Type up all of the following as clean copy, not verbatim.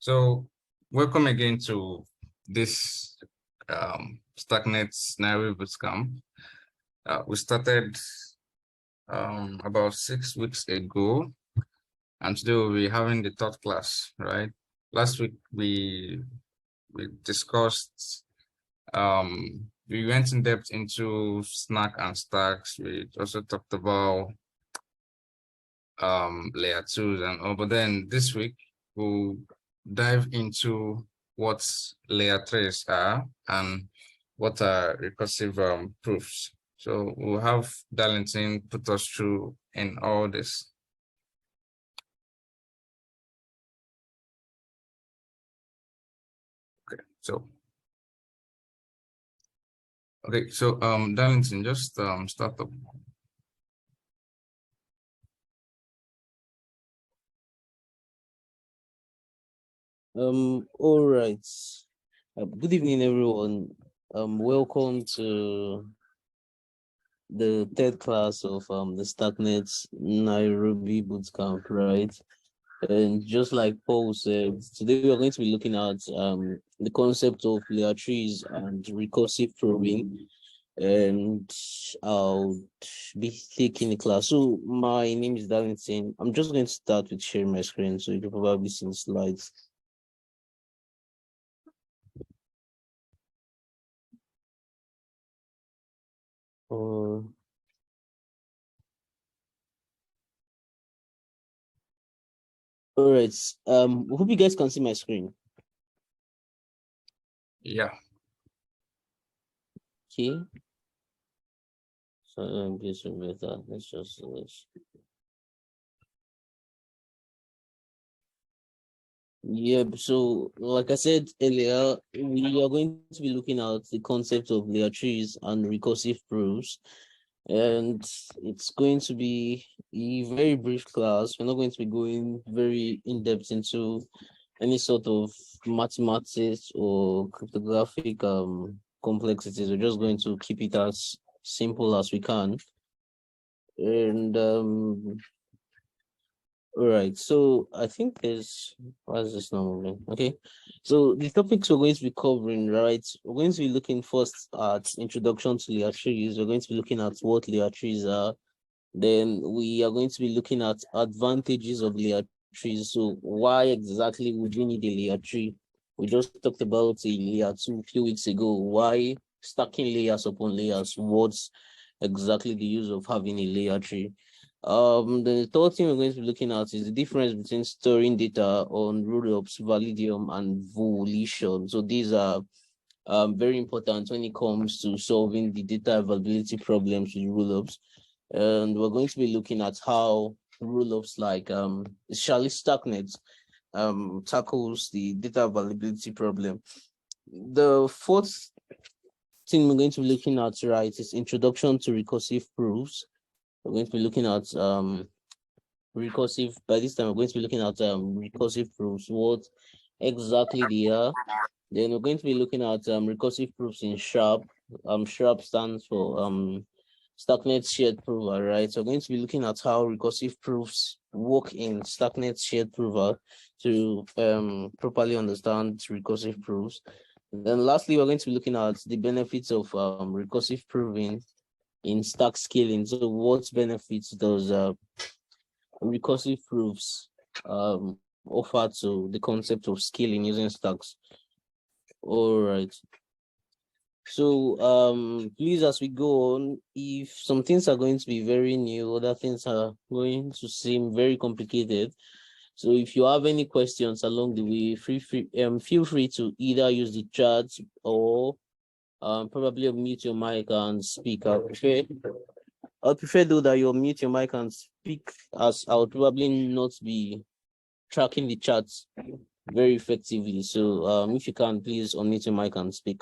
So, welcome again to this Starknet Nairobi Bootcamp. We started about 6 weeks ago, and today we'll be having the third class, right? Last week we discussed, we went in depth into Snack and Stacks. We also talked about layer 2s and all, but then this week we'll dive into what layer 3s are and what are recursive proofs. So we'll have Darlington put us through in all this. Okay, so Darlington, just start up. All right. Good evening, everyone. Welcome to the third class of the Starknet Nairobi Bootcamp, right? And just like Paul said, today we are going to be looking at the concept of layer trees and recursive probing. And I'll be taking the class. So my name is Darlington. I'm just going to start with sharing my screen so you can probably see the slides. All right. Hope you guys can see my screen. Yeah. Okay. So this with that. Let's just yeah. So like I said earlier, we are going to be looking at the concept of layer trees and recursive proofs. And it's going to be a very brief class. We're not going to be going very in-depth into any sort of mathematics or cryptographic complexities. We're just going to keep it as simple as we can. And all right, so I think why is this not moving? Okay, so the topics we're going to be covering, right? We're going to be looking first at introduction to layer trees. We're going to be looking at what layer trees are. Then we are going to be looking at advantages of layer trees. So why exactly would you need a layer tree? We just talked about a layer 2 a few weeks ago. Why stacking layers upon layers? What's exactly the use of having a layer tree? The third thing we're going to be looking at is the difference between storing data on Rollups, Validium, and Volition. So these are very important when it comes to solving the data availability problems with Rollups. And we're going to be looking at how Rollups like especially Starknet tackles the data availability problem. The fourth thing we're going to be looking at, right, is introduction to recursive proofs. We're going to be looking at recursive. By this time, we're going to be looking at recursive proofs, what exactly they are. Then we're going to be looking at recursive proofs in Sharp. Sharp stands for Starknet shared prover, right? So we're going to be looking at how recursive proofs work in Starknet shared prover to properly understand recursive proofs. And then lastly, we're going to be looking at the benefits of recursive proving in stack scaling. So what benefits does recursive proofs offer to the concept of scaling using stacks? All right. So please, as we go on, if some things are going to be very new, other things are going to seem very complicated. So if you have any questions along the way, feel free to either use the chat or probably unmute your mic and speak. I'd prefer though that you unmute your mic and speak, as I would probably not be tracking the chat very effectively. So if you can, please unmute your mic and speak.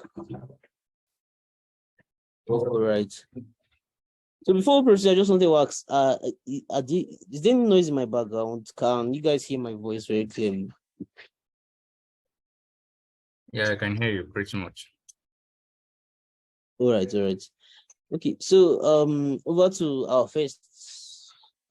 All right. So before we proceed, I just want to ask, is there any noise in my background? Can you guys hear my voice very clearly? Yeah, I can hear you pretty much. All right. Okay, so over to our first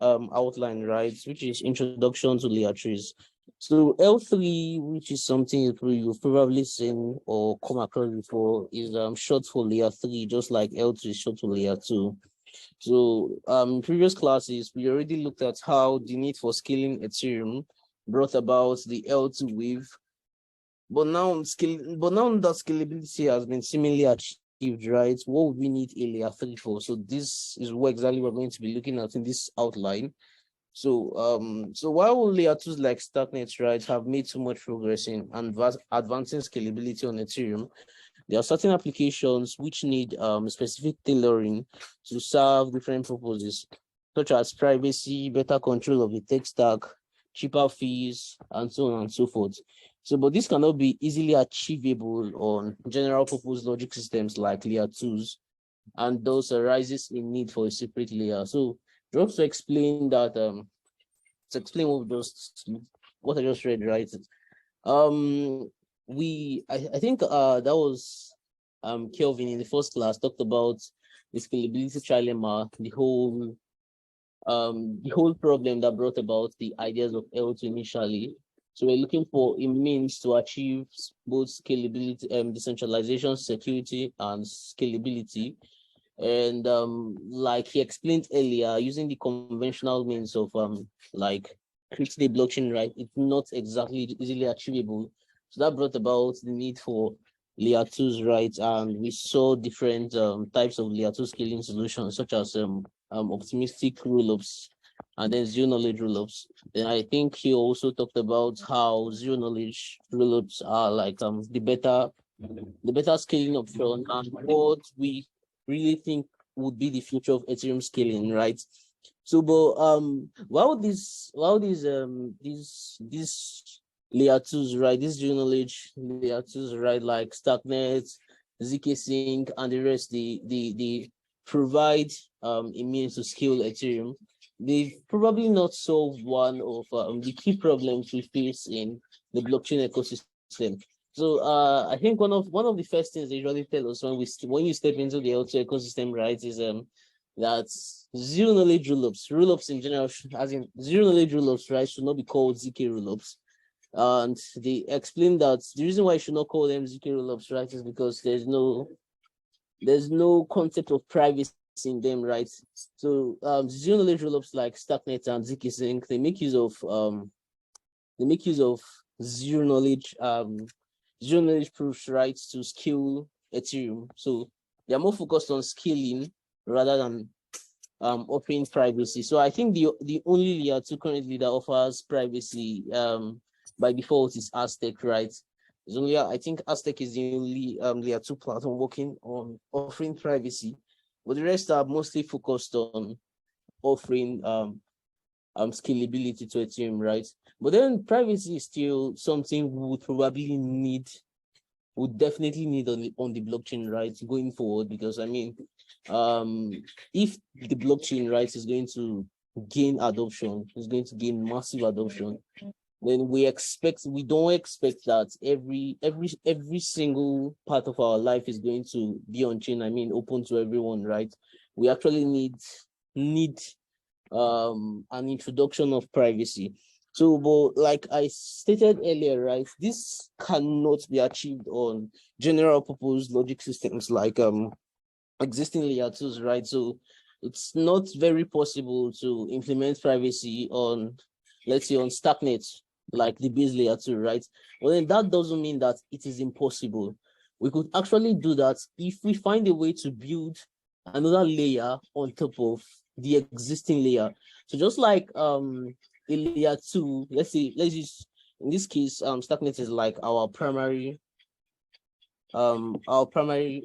outline, right, which is introduction to layer trees. So L3, which is something you've probably seen or come across before, is short for layer 3, just like L2 is short for layer 2. So in previous classes, we already looked at how the need for scaling Ethereum brought about the L2 wave. But now that scalability has been seemingly achieved, right? What would we need a layer 3 for? So this is what exactly we're going to be looking at in this outline. So while layer 2s like Starknet, right, have made so much progress in advancing scalability on Ethereum, there are certain applications which need specific tailoring to serve different purposes, such as privacy, better control of the tech stack, cheaper fees, and so on and so forth. So, but this cannot be easily achievable on general purpose logic systems like layer 2s, and thus arises a need for a separate layer. So, just to explain that, to explain what I just read, right? I think that was Kelvin in the first class talked about the scalability trilemma, the whole problem that brought about the ideas of L2 initially. So we're looking for a means to achieve both scalability, decentralization, security, and scalability. And like he explained earlier, using the conventional means of like creating a blockchain, right? It's not exactly easily achievable. So that brought about the need for layer 2s, right? And we saw different types of layer 2 scaling solutions, such as optimistic rollups and then zero knowledge rollups. Then I think he also talked about how zero knowledge rollups are like the better scaling option and what we really think would be the future of Ethereum scaling, right? So, but these layer 2s, right? These zero knowledge layer 2s, right? Like Starknet, ZK Sync, and the rest, they provide a means to scale Ethereum. They've probably not solved one of the key problems we face in the blockchain ecosystem. So I think one of the first things they usually tell us when you step into the L2 ecosystem, right, is that zero knowledge rollups in general, as in zero knowledge rollups, right, should not be called ZK rollups. And they explain that the reason why I should not call them ZK rollups, right, is because there's no concept of privacy in them, right? So zero knowledge rollups like Starknet and ZK Sync, they make use of zero knowledge proofs, right, to scale Ethereum. So they're more focused on scaling rather than offering privacy. So I think the only layer 2 currently that offers privacy by default is Aztec, right? It's only, I think Aztec is the only layer 2 platform working on offering privacy, but the rest are mostly focused on offering scalability to Ethereum, right? But then privacy is still something we would definitely need on the blockchain, right, going forward, because I mean, if the blockchain, right, is going to gain adoption, is going to gain massive adoption, then we don't expect that every single part of our life is going to be on chain. I mean, open to everyone, right? We actually need an introduction of privacy. So, but like I stated earlier, right, this cannot be achieved on general purpose logic systems like existing layer 2s, right? So it's not very possible to implement privacy on, let's say, on Starknet, like the base layer 2, right? Well, then that doesn't mean that it is impossible. We could actually do that if we find a way to build another layer on top of the existing layer. So just like a layer 2, let's use, in this case, Starknet is like our primary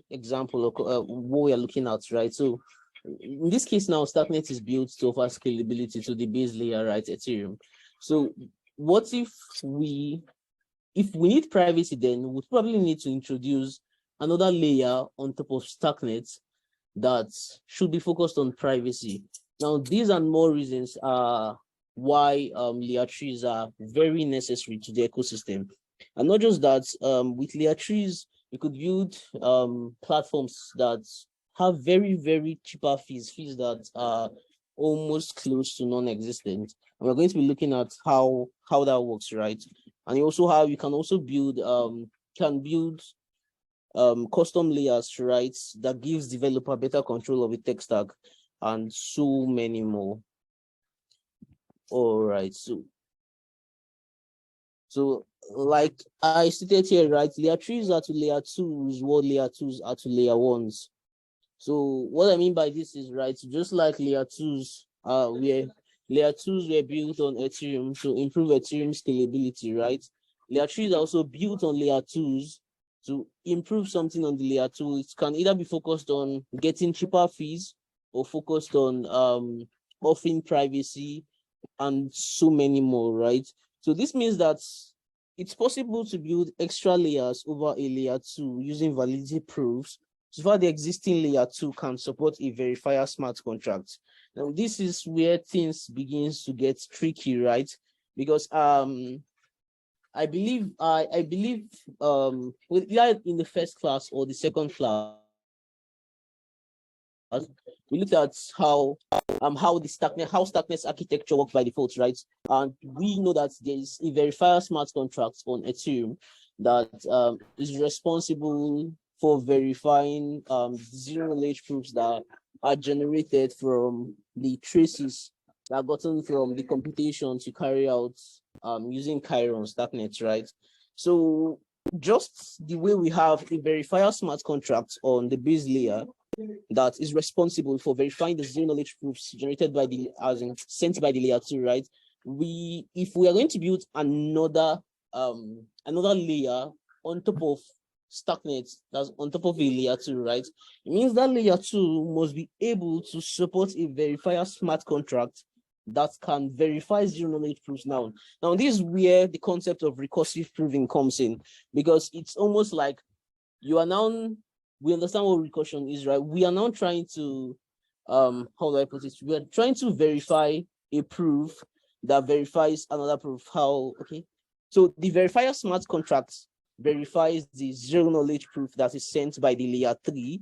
example of what we are looking at, right? So in this case now, Starknet is built to offer scalability to the base layer, right, Ethereum. So what if we need privacy, then we'd probably need to introduce another layer on top of Starknet that should be focused on privacy. Now, these and more reasons are why layer 3s are very necessary to the ecosystem. And not just that, with layer 3s, we could build platforms that have very, very cheaper fees that are almost close to non-existent. And we're going to be looking at how that works, right? And you also have, you can also build custom layers, right? That gives developer better control of the tech stack and so many more. All right, so like I stated here, right? Layer 3s are to layer 2s, what layer 2s are to layer 1s. So what I mean by this is, right, just like layer 2s where layer 2s were built on Ethereum to improve Ethereum scalability, right? Layer 3s are also built on layer 2s to improve something on the layer 2. It can either be focused on getting cheaper fees or focused on offering privacy and so many more, right? So this means that it's possible to build extra layers over a layer 2 using validity proofs, so far the existing layer 2 can support a verifier smart contract. Now this is where things begins to get tricky, right? Because I believe either in the first class or the second class, we looked at how Starknet's architecture works by default, right? And we know that there is a verifier smart contract on Ethereum that is responsible for verifying zero knowledge proofs that are generated from the traces that are gotten from the computations you carry out using Chiron Starknet, right? So just the way we have a verifier smart contract on the base layer that is responsible for verifying the zero knowledge proofs generated by sent by the layer 2, right? If we are going to build another layer on top of Starknet, that's on top of a layer 2, right? It means that layer 2 must be able to support a verifier smart contract that can verify zero knowledge proofs. Now this is where the concept of recursive proving comes in, because it's almost like you are now, we understand what recursion is, right? We are now trying to how do I put it? We are trying to verify a proof that verifies another proof. Okay? So the verifier smart contract verifies the zero knowledge proof that is sent by the layer 3,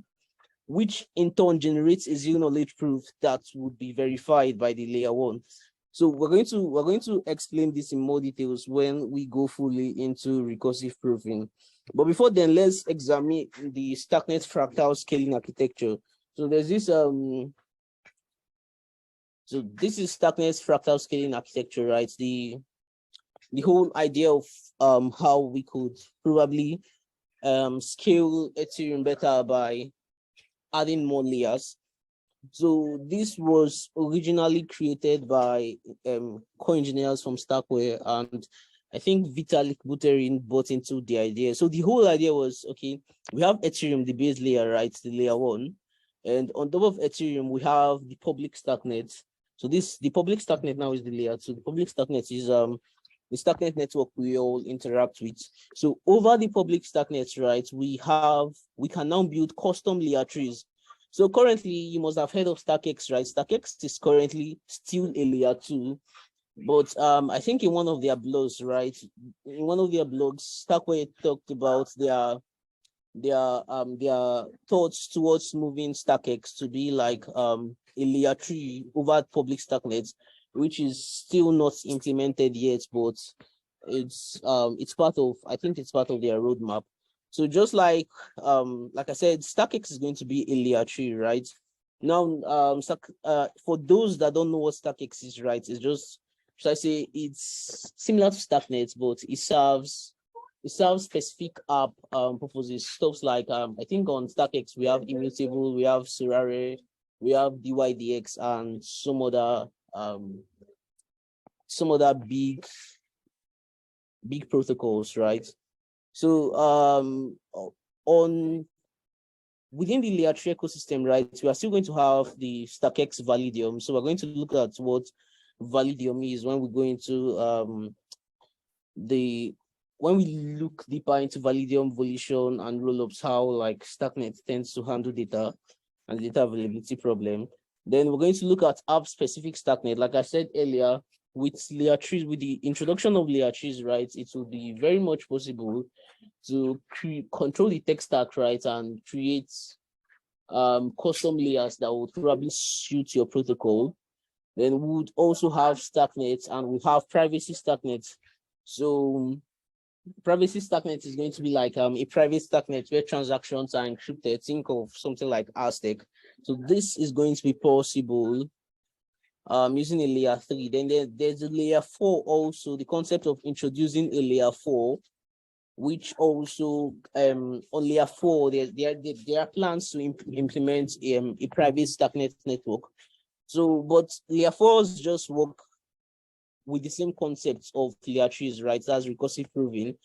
which in turn generates a zero knowledge proof that would be verified by the layer 1. So we're going to explain this in more details when we go fully into recursive proving. But before then, let's examine the Starknet fractal scaling architecture. So there's this so this is Starknet's fractal scaling architecture, right? The whole idea of how we could probably scale Ethereum better by adding more layers. So this was originally created by core engineers from Starkware, and I think Vitalik Buterin bought into the idea. So the whole idea was, okay, we have Ethereum, the base layer, right, the layer 1, and on top of Ethereum we have the public Starknet. So the public Starknet now is the layer 2. The public Starknet is the Starknet network we all interact with. So over the public Starknet, right, we can now build custom layer trees. So currently, you must have heard of StarkX, right? StarkX is currently still a layer 2, but I think in one of their blogs, right? In one of their blogs, Starkware talked about their thoughts towards moving StarkX to be like a layer 3 over public Starknet, which is still not implemented yet, but it's part of, I think it's part of their roadmap. So just like I said, StarkX is going to be a layer 3, right? Now, for those that don't know what StarkX is, right, it's just, should I say, it's similar to Starknet, but it serves specific app purposes. Stuff like I think on StarkX we have Immutable, we have Surare, we have DYDX, and some other big protocols, right? So within the layer 3 ecosystem, right, we are still going to have the StarkX Validium. So we're going to look at what Validium is when we go into when we look deeper into Validium, Volition, and Rollups, how like Starknet tends to handle data and data availability problem. Then we're going to look at app-specific Starknet. Like I said earlier, with layer 3s, with the introduction of layer 3s, right, it will be very much possible to control the tech stack, right, and create custom layers that would probably suit your protocol. Then we would also have Starknet, and we have privacy Starknet. So privacy Starknet is going to be like a private Starknet where transactions are encrypted. Think of something like Aztec. So this is going to be possible using a layer 3. Then there's a layer 4 also, the concept of introducing a layer 4, which also on layer 4 there are plans to implement a private Starknet network. So but layer 4s just work with the same concepts of layer 3s, right? That's recursive proving.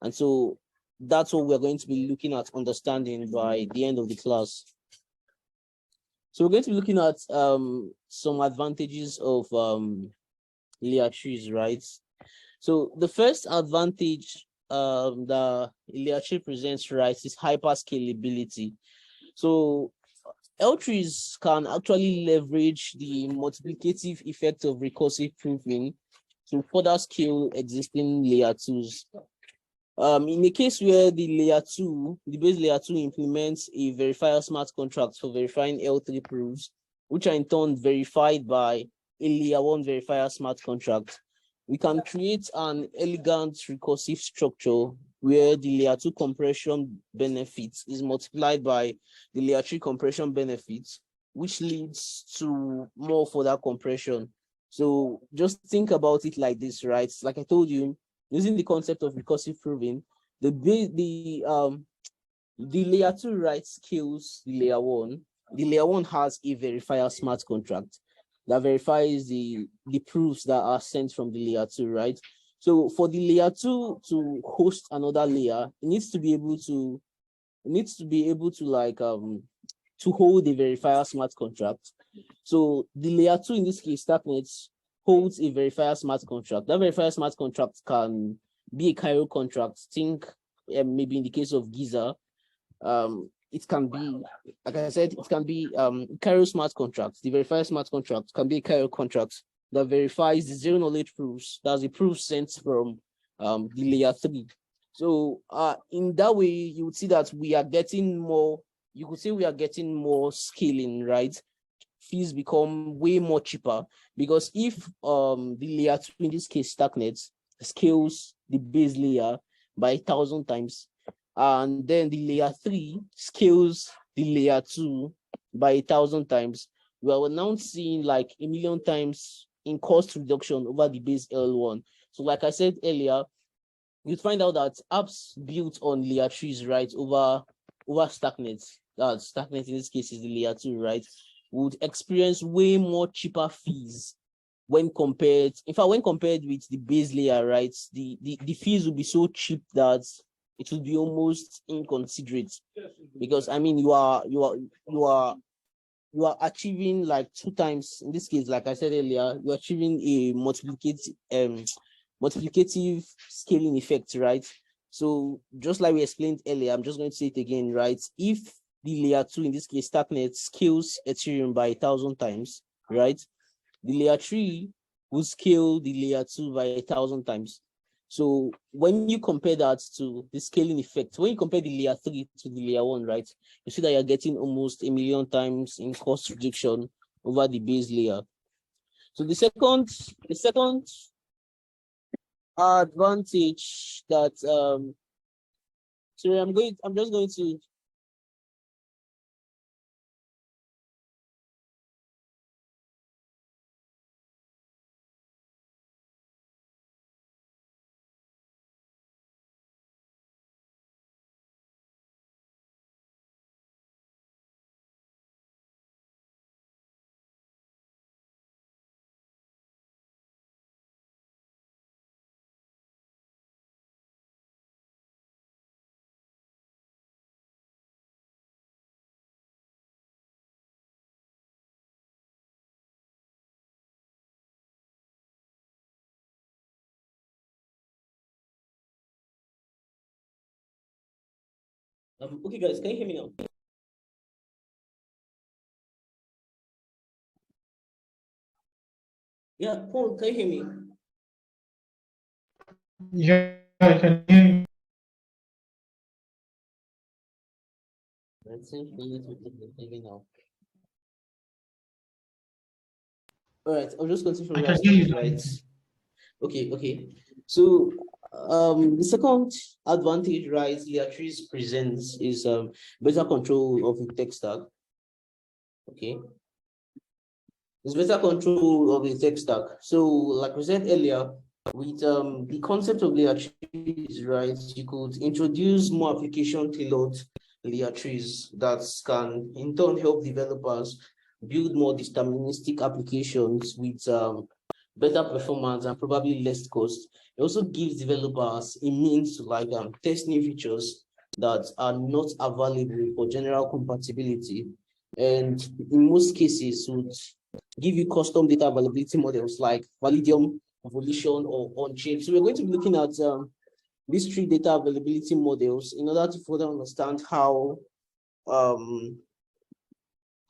And so that's what we're going to be looking at understanding by the end of the class. So we're going to be looking at some advantages of layer 3s, right? So the first advantage the layer 3 presents, right, is hyperscalability. So L3s can actually leverage the multiplicative effect of recursive proving to further scale existing layer 2s. In a case where the base layer 2 implements a verifier smart contract for verifying L3 proofs, which are in turn verified by a layer 1 verifier smart contract, we can create an elegant recursive structure where the layer 2 compression benefits is multiplied by the layer 3 compression benefits, which leads to more further compression. So just think about it like this, right? Like I told you, using the concept of recursive proving, the layer 2, right, scales the layer 1. The layer 1 has a verifier smart contract that verifies the proofs that are sent from the layer 2, right? So for the layer 2 to host another layer, it needs to be able to like to hold a verifier smart contract. So the layer 2, in this case, Starknet, holds a verifier smart contract. That verifier smart contract can be a Cairo contract. Think maybe in the case of Giza, it can be, like I said, it can be Cairo smart contract. The verifier smart contract can be a Cairo contract that verifies the zero knowledge proofs. That's the proof sent from the layer 3. So in that way, you would see that we are getting more, you could say we are getting more scaling, right? Fees become way more cheaper because if the layer 2, in this case Starknet, scales the base layer by 1,000 times, and then the layer 3 scales the layer 2 by 1,000 times, we are now seeing like 1,000,000 times in cost reduction over the base L1. So like I said earlier, you'd find out that apps built on layer 3s, right, over Starknet, Starknet in this case is the layer 2, right, would experience way more cheaper fees when compared with the base layer, right? The fees will be so cheap that it will be almost inconsiderate, because I mean you are achieving like 2 times, in this case, like I said earlier, you're achieving a multiplicative scaling effect, right? So just like we explained earlier, I'm just going to say it again, right? If the layer 2, in this case Starknet, scales Ethereum by 1,000 times, right, the layer 3 will scale the layer 2 by 1,000 times. So when you compare that to the scaling effect, when you compare the layer 3 to the layer 1, right, you see that you're getting almost 1,000,000 times in cost reduction over the base layer. So the second advantage that sorry, I'm just going to okay guys, can you hear me now? Yeah, Paul, can you hear me? Yeah, I can hear you. Let's see if we need to take the now. All right, I'll just continue from I where I can hear you. started, right? Okay. So the second advantage, right, Leatrice presents is better control of the tech stack. Okay. It's better control of the tech stack. So, like we said earlier, with the concept of layer trees, right, you could introduce more application tailored layer trees that can in turn help developers build more deterministic applications with better performance and probably less cost. It also gives developers a means to like test new features that are not available for general compatibility, and in most cases would give you custom data availability models like Validium, Volition, or on-chain. So we're going to be looking at these three data availability models in order to further understand how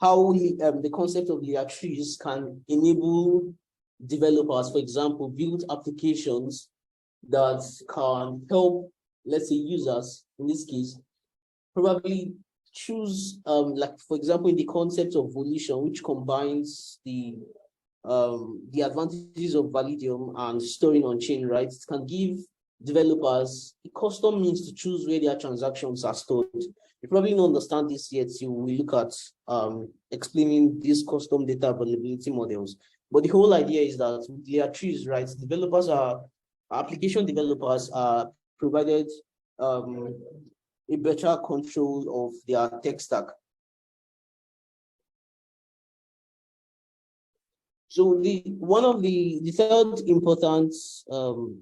the concept of layer trees can enable developers, for example, build applications that can help, let's say, users, in this case, probably choose, like, for example, in the concept of volition, which combines the advantages of Validium and storing on chain, right? It can give developers a custom means to choose where their transactions are stored. You probably don't understand this yet. You will look at explaining these custom data availability models. But the whole idea is that with layer trees, right? Application developers are provided a better control of their tech stack. So the third important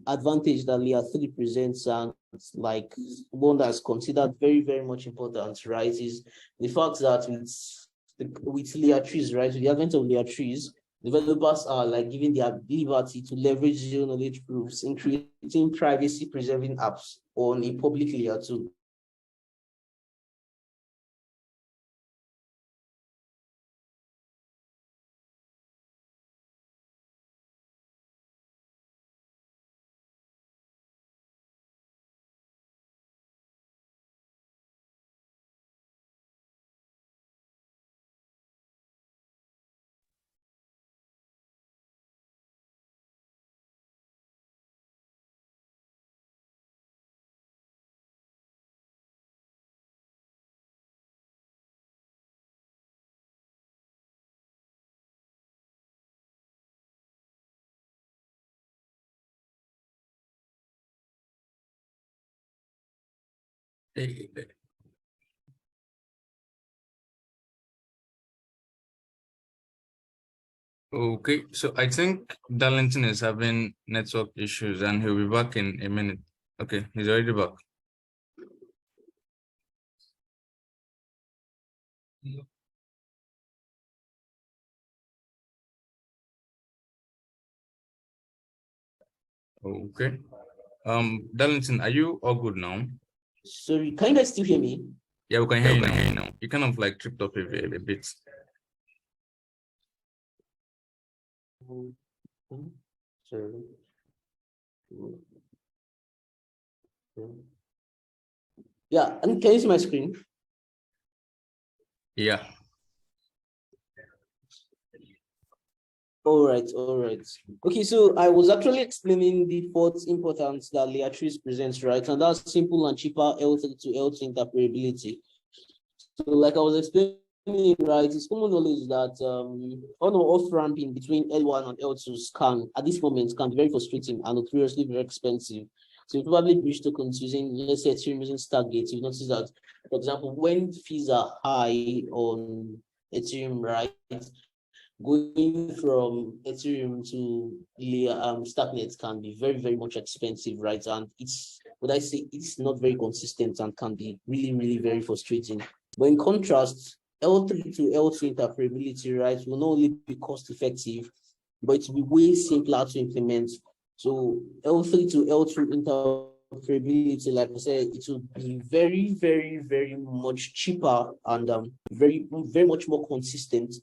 advantage that layer 3 presents, and like one that's considered very, very much important, right, is the fact that with layer trees, right, with the advent of layer trees, developers are like given the liberty to leverage zero knowledge proofs in creating privacy preserving apps on a public layer 2. Okay, so I think Darlington is having network issues and he'll be back in a minute. Okay, he's already back. Okay. Darlington, are you all good now? Sorry, can you guys still hear me? Yeah, we can hear you now. You kind of like tripped up a bit. Sorry. Yeah, and can you see my screen? Yeah. All right. Okay, so I was actually explaining the fourth importance that layer trees presents, right? And that's simple and cheaper L3 to L2 interoperability. So like I was explaining, right, it's common knowledge that on or off ramping between L1 and L2s can, at this moment, can be very frustrating and notoriously very expensive. So you probably bridge tokens using, let's say, Ethereum using Stargate. You notice that, for example, when fees are high on Ethereum, right, going from Ethereum to Starknet can be very, very much expensive, right? And it's, would I say, it's not very consistent and can be really, really very frustrating. But in contrast, L3 to L2 interoperability, right, will not only be cost effective, but it will be way simpler to implement. So L3 to L2 interoperability, like I said, it will be very, very, very much cheaper and very, very much more consistent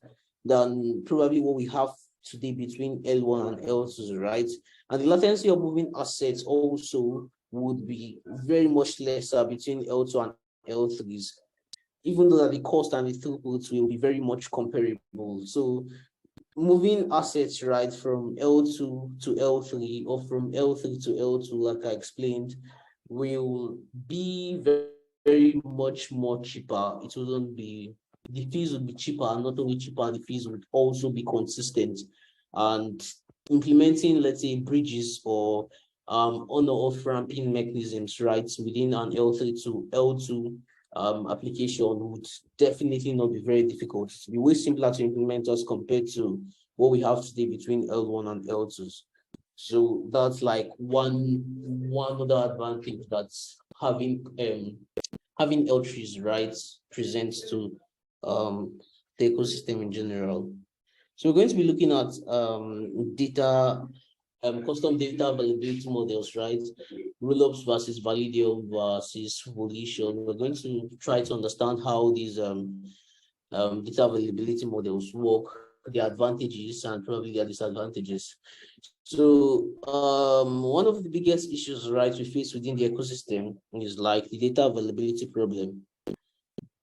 than probably what we have today between L1 and L2, right? And the latency of moving assets also would be very much lesser between L2 and L3s, even though that the cost and the throughput will be very much comparable. So moving assets, right, from L2 to L3 or from L3 to L2, like I explained, will be very, very much more cheaper. It wouldn't be, the fees would be cheaper, and not only cheaper, the fees would also be consistent. And implementing, let's say, bridges or on or off ramping mechanisms, right, within an L3 to L2 application would definitely not be very difficult. It will be way simpler to implement as compared to what we have today between L1 and L2s. So that's like one other advantage that's having L3s, right, presents to the ecosystem in general. So we're going to be looking at custom data availability models, right? Rollups versus Validium versus Volition. We're going to try to understand how these data availability models work, their advantages and probably their disadvantages. So one of the biggest issues, right, we face within the ecosystem is like the data availability problem.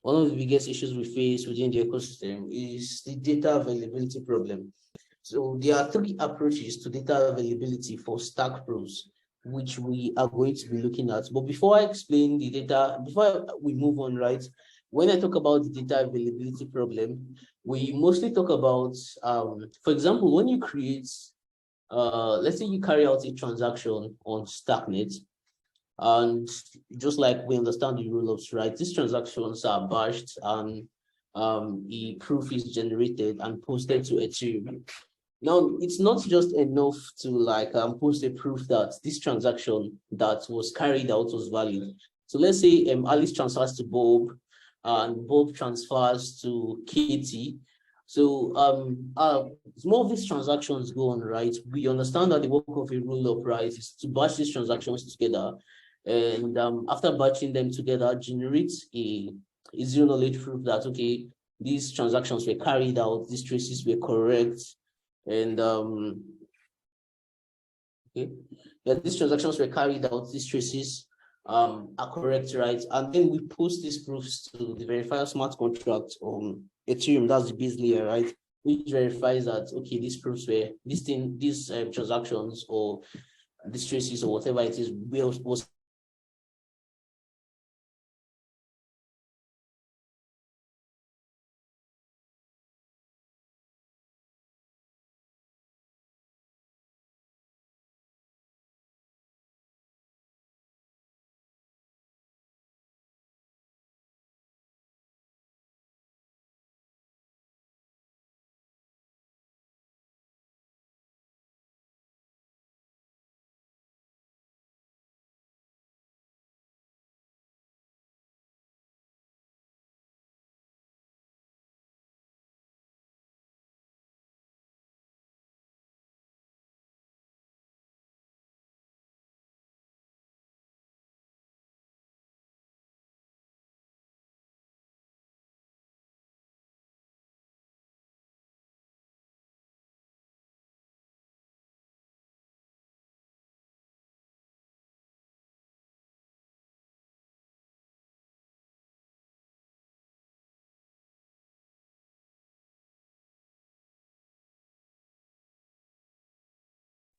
One of the biggest issues we face within the ecosystem is the data availability problem. So there are three approaches to data availability for Stack Pros, which we are going to be looking at. But before I explain the data, before we move on, right, when I talk about the data availability problem, we mostly talk about, for example, when you create, let's say you carry out a transaction on Starknet, and just like we understand the rollups, right, these transactions are batched and a proof is generated and posted to Ethereum. Now, it's not just enough to like post a proof that this transaction that was carried out was valid. So let's say Alice transfers to Bob and Bob transfers to Katie. So more of these transactions go on, right? We understand that the work of a roll-up, right, is to batch these transactions together. And after batching them together, generates a zero knowledge proof that, okay, these transactions were carried out, these traces were correct, and okay, yeah, these transactions were carried out, these traces are correct, right? And then we post these proofs to the verifier smart contract on Ethereum, that's the base layer, right? Which verifies that, okay, these proofs were, these transactions or these traces or whatever it is was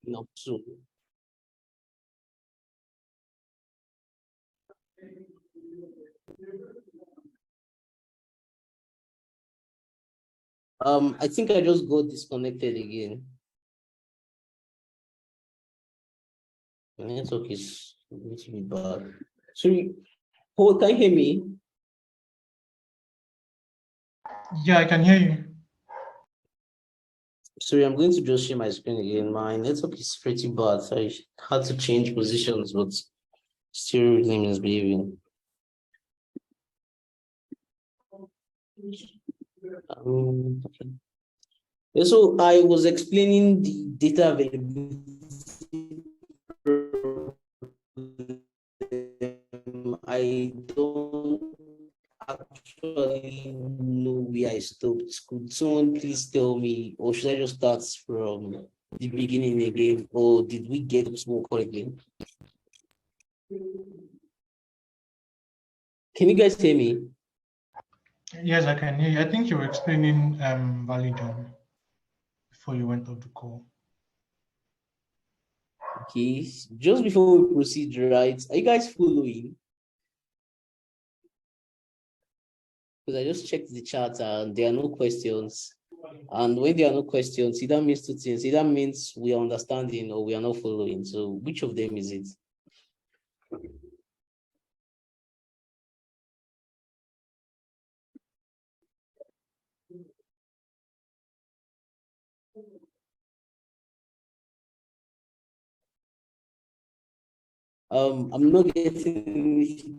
not so. I think I just got disconnected again. The network is going to be bad. Sorry, Paul, can you hear me? Yeah, I can hear you. Sorry, I'm going to just share my screen again. My network is pretty bad. So I had to change positions, but still really misbehaving. Okay. Yeah, so I was explaining the data availability problem. I don't actually know where I stopped. Could someone please tell me, or should I just start from the beginning again, or did we get more correctly? Can you guys hear me? Yes, I can hear you. I think you were explaining Validium. before you went off the call. Okay, just before we proceed, right? Are you guys following? Because I just checked the chat and there are no questions. And when there are no questions, either means two things. Either means we are understanding or we are not following. So which of them is it? I'm not getting any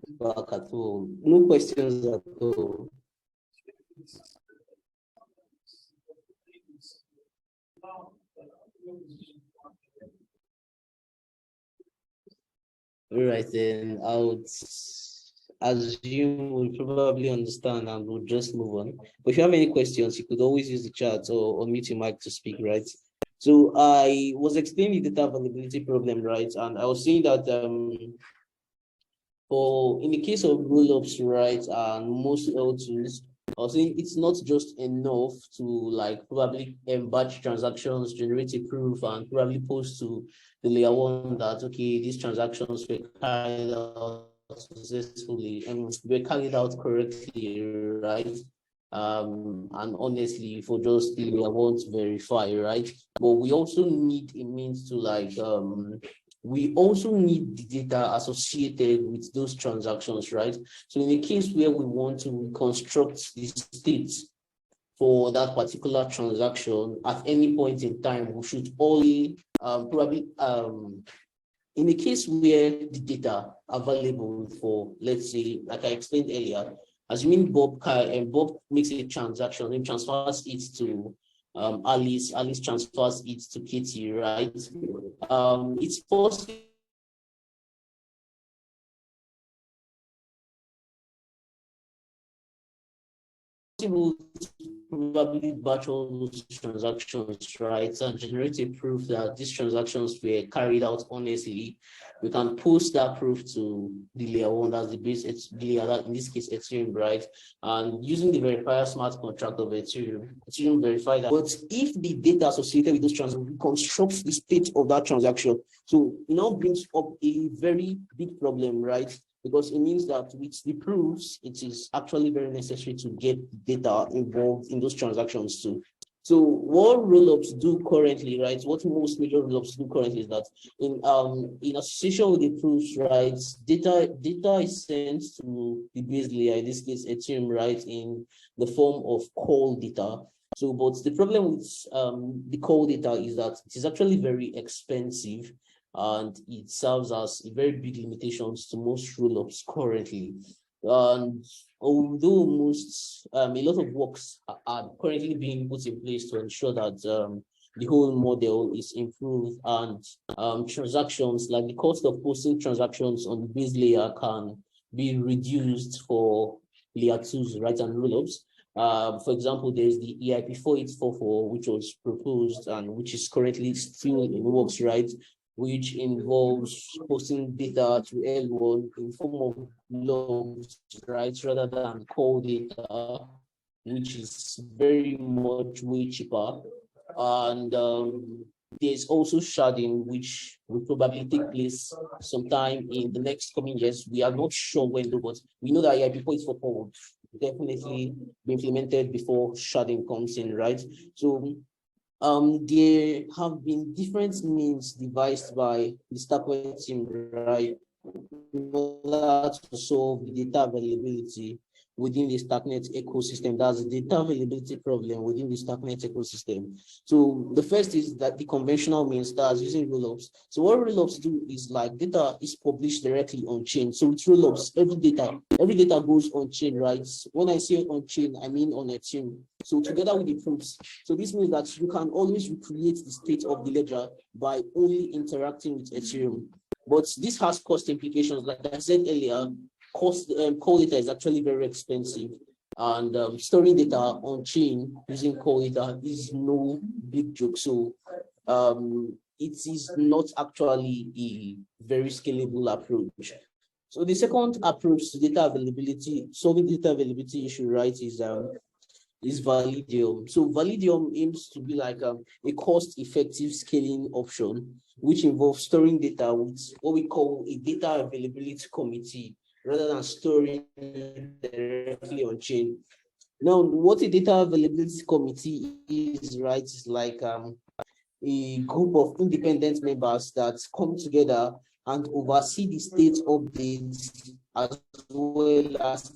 feedback at all. No questions at all. All right, then I would assume we'll probably understand and we'll just move on. But if you have any questions, you could always use the chat or unmute your mic to speak, right? So I was explaining the data availability problem, right? And I was saying that for in the case of rollups, right, and most L2s, I was saying it's not just enough to like probably batch transactions, generate a proof, and probably post to the layer one that okay, these transactions were carried out successfully and were carried out correctly, right? And honestly, for just the layer one to verify, right? But we also need a means to like we also need the data associated with those transactions, right? So in a case where we want to reconstruct the state for that particular transaction at any point in time, we should only probably in a case where the data available for, let's say, like I explained earlier, assuming Bob makes a transaction and transfers it to Alice transfers it to Katie, right? It's possible to probably batch all those transactions, right, and generate a proof that these transactions were carried out honestly. We can post that proof to the layer one, that's the base layer, that in this case Ethereum, right? And using the verifier smart contract of Ethereum verify that. But if the data associated with those transactions reconstructs the state of that transaction, so it now brings up a very big problem, right? Because it means that with the proofs, it is actually very necessary to get data involved in those transactions too. So what rollups do currently, right? What most major rollups do currently is that in association with the proofs, right, data is sent to the base layer, in this case Ethereum, right, in the form of call data. So, but the problem with the call data is that it is actually very expensive, and it serves as a very big limitations to most rollups currently. And although a lot of works are currently being put in place to ensure that the whole model is improved and transactions, like the cost of posting transactions on the base layer, can be reduced for layer 2s, right, and rollups. For example, there's the EIP 4844, which was proposed and which is currently still in works, right, which involves posting data to L1 in form of logs, right, rather than call data, which is very much way cheaper. And there's also sharding, which will probably take place sometime in the next coming years. We are not sure when, but we know that EIP 4844 will definitely be implemented before sharding comes in, right? So there have been different means devised by the Starknet team, right, in order to solve the data availability within the Starknet ecosystem. That's the data availability problem within the Starknet ecosystem. So the first is that the conventional means, that's using rollups. So what rollups do is like data is published directly on chain. So with rollups, every data goes on chain, right? When I say on chain, I mean on Ethereum. So together with the proofs. So this means that you can always recreate the state of the ledger by only interacting with Ethereum. But this has cost implications. Like I said earlier, call data is actually very expensive, and storing data on chain using call data is no big joke. So it is not actually a very scalable approach. So the second approach to data availability, solving data availability issue, right, is is Validium. So Validium aims to be like a cost-effective scaling option, which involves storing data with what we call a data availability committee, rather than storing it directly on chain. Now, what a data availability committee is, right, is like a group of independent members that come together and oversee the state updates as well as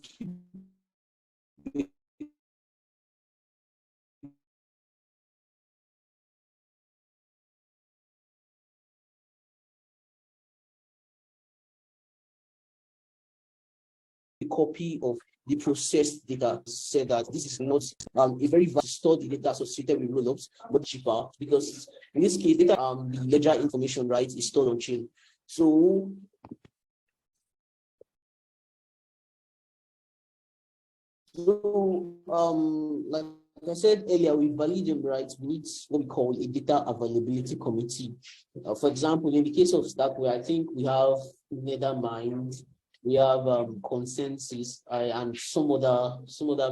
a copy of the processed data. Said that this is not a very vast store the data associated with rollups, but cheaper because in this case, data the ledger information, right, is stored on chain. So like I said earlier, with Validium, right, we need what we call a data availability committee. For example, in the case of Starknet, I think we have Nethermind, we have Consensus, and some other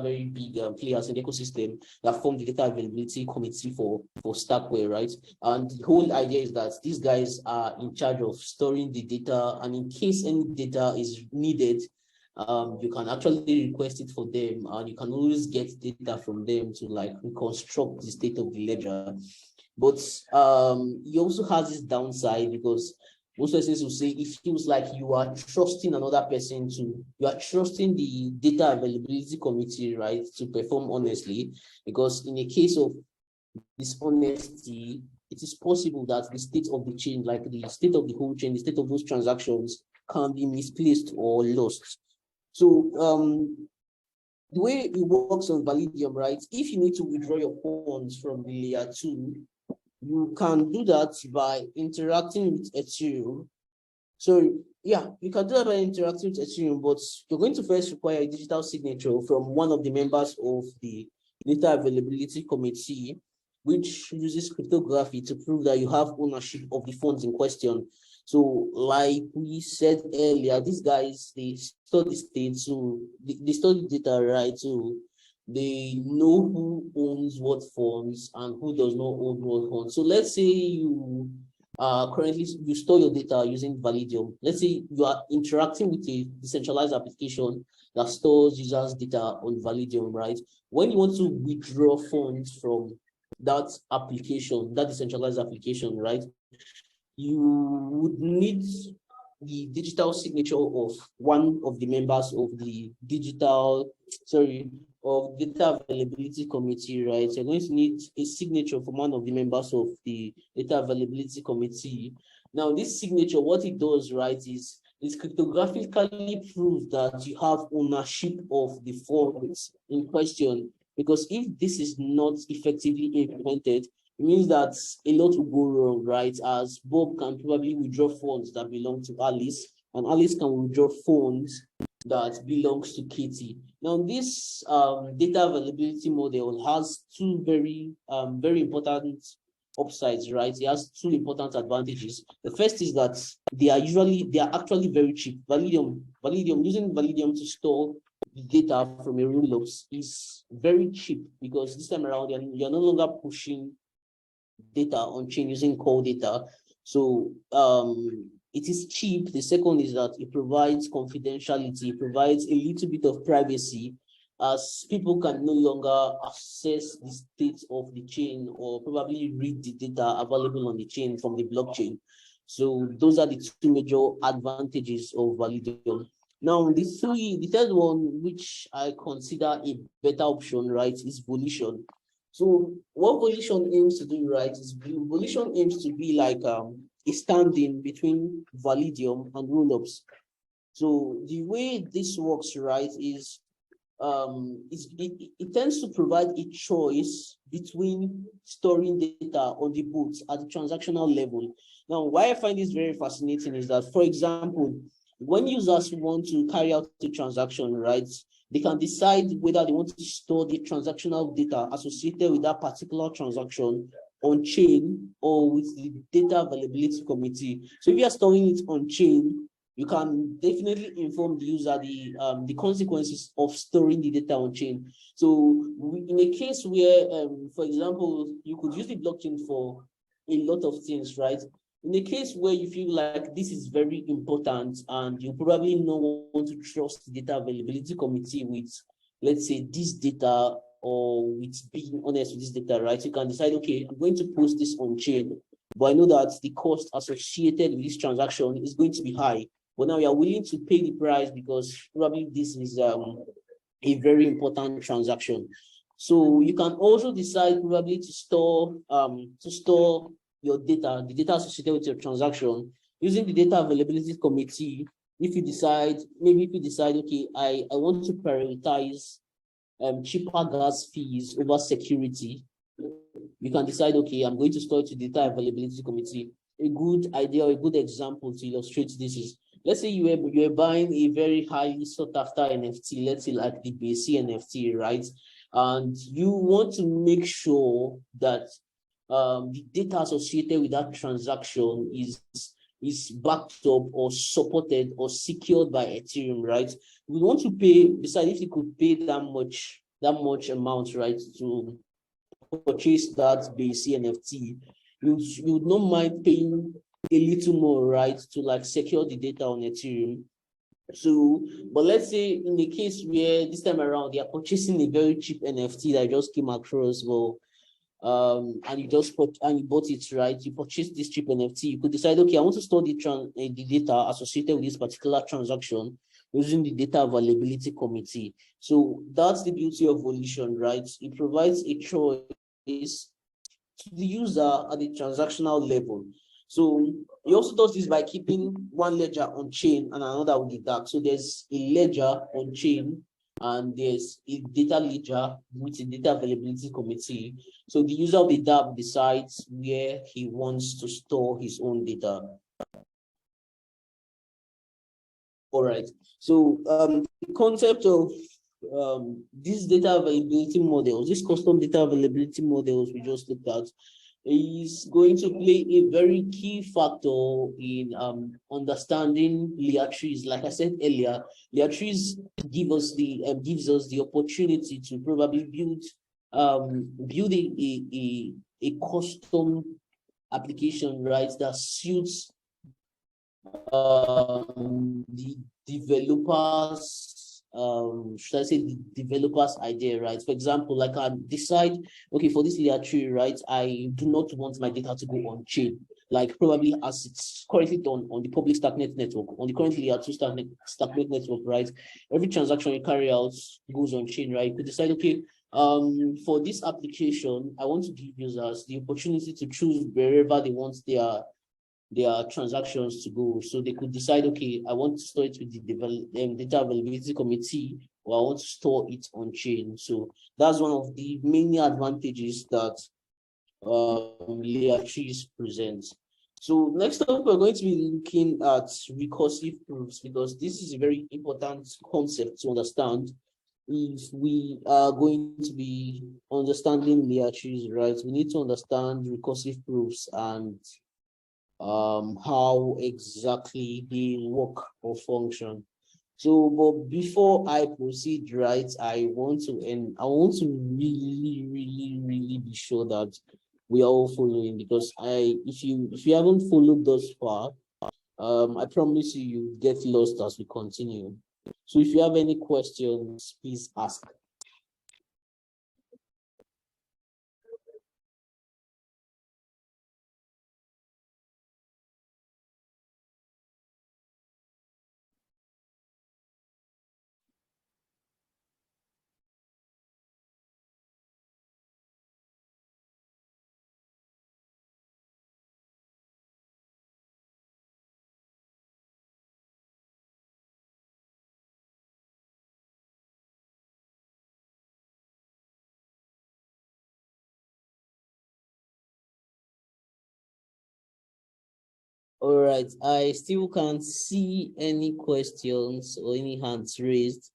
very big players in the ecosystem that form the data availability committee for Starknet, right? And the whole idea is that these guys are in charge of storing the data, and in case any data is needed, you can actually request it for them, and you can always get data from them to like reconstruct the state of the ledger. But he also has this downside because most persons will say it feels like you are trusting another person you are trusting the data availability committee, right, to perform honestly, because in a case of dishonesty, it is possible that the state of the chain, like the state of the whole chain, the state of those transactions can be misplaced or lost. So the way it works on Validium, right? If you need to withdraw your funds from the layer 2, you can do that by interacting with Ethereum. So yeah, you can do that by interacting with Ethereum, but you're going to first require a digital signature from one of the members of the data availability committee, which uses cryptography to prove that you have ownership of the funds in question. So like we said earlier, these guys, they store the state, so they store the data, right? So they know who owns what funds and who does not own what funds. So let's say you currently you store your data using Validium. Let's say you are interacting with a decentralized application that stores users' data on Validium, right? When you want to withdraw funds from that application, that decentralized application, right, you would need the digital signature of one of the members of the data availability committee, right? You're going to need a signature from one of the members of the data availability committee. Now, this signature, what it does, right, is it cryptographically proves that you have ownership of the funds in question. Because if this is not effectively implemented, it means that a lot will go wrong, right? As Bob can probably withdraw funds that belong to Alice, and Alice can withdraw funds that belongs to Katie. Now, this data availability model has two very important upsides, right? It has two important advantages. The first is that they are actually very cheap. Using Validium to store the data from a Rollups is very cheap because this time around you're no longer pushing data on chain using cold data. So it is cheap. The second is that it provides confidentiality, it provides a little bit of privacy, as people can no longer access the state of the chain or probably read the data available on the chain from the blockchain. So those are the two major advantages of Validium. Now, the third one, which I consider a better option, right, is Volition. So what Volition aims to do, right, is Volition aims to be like a stand-in between Validium and Rollups. So the way this works, right, is it tends to provide a choice between storing data on the boots at the transactional level. Now, why I find this very fascinating is that, for example, when users want to carry out the transaction, right, they can decide whether they want to store the transactional data associated with that particular transaction on chain or with the data availability committee. So if you are storing it on chain, you can definitely inform the user the consequences of storing the data on chain. So in a case where, for example, you could use the blockchain for a lot of things, right? In a case where you feel like this is very important and you probably not want to trust the data availability committee with, let's say, this data, or with being honest with this data, right? You can decide, okay, I'm going to post this on chain, but I know that the cost associated with this transaction is going to be high. But now you are willing to pay the price because probably this is a very important transaction. So you can also decide probably to store your data, the data associated with your transaction, using the data availability committee. If you decide, okay, I want to prioritize cheaper gas fees over security, you can decide, okay, I'm going to store it to data availability committee. A good idea or a good example to illustrate this is, let's say you were buying a very highly sought after NFT, let's say like the BC NFT, right? And you want to make sure that the data associated with that transaction is backed up or supported or secured by Ethereum, right? We want to pay, besides if you could pay that much amount, right, to purchase that base NFT, you would not mind paying a little more, right, to like secure the data on Ethereum. So, but let's say in the case where this time around they are purchasing a very cheap NFT that just came across, well, and you bought it, right? You purchased this cheap NFT. You could decide, okay, I want to store the data associated with this particular transaction using the data availability committee. So that's the beauty of Volition, right? It provides a choice to the user at the transactional level. So he also does this by keeping one ledger on chain and another with the dark. So there's a ledger on chain and there's a data ledger with a data availability committee. So the user of the dApp decides where he wants to store his own data. All right. So the concept of these data availability models, these custom data availability models we just looked at, is going to play a very key factor in understanding layer trees. Like I said earlier, layer trees gives us the opportunity to probably build a custom application, right, that suits the developers, should I say the developers idea, right? For example, like I decide, okay, for this layer tree, right, I do not want my data to go on chain, like probably as it's currently done on the public Starknet network, on the current layer 2 Starknet network, right? Every transaction you carry out goes on chain, right? You could decide, okay, for this application, I want to give users the opportunity to choose wherever they want their transactions to go. So they could decide, okay, I want to store it with the data availability committee, or I want to store it on chain. So that's one of the many advantages that layer trees present. So next up, we're going to be looking at recursive proofs, because this is a very important concept to understand. If we are going to be understanding layer trees, right, we need to understand recursive proofs and how exactly they work or function. So, but before I proceed, right, I want to really be sure that we are all following, because if you haven't followed thus far, I promise you get lost as we continue. So if you have any questions, please ask. All right, I still can't see any questions or any hands raised.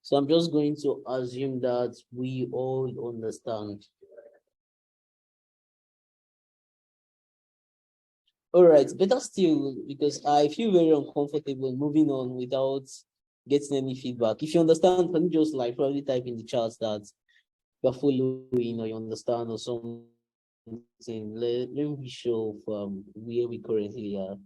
So I'm just going to assume that we all understand. All right, better still, because I feel very uncomfortable moving on without getting any feedback. If you understand, can you just like probably type in the chat that you're following or you understand or something? Let me be sure of where we currently are.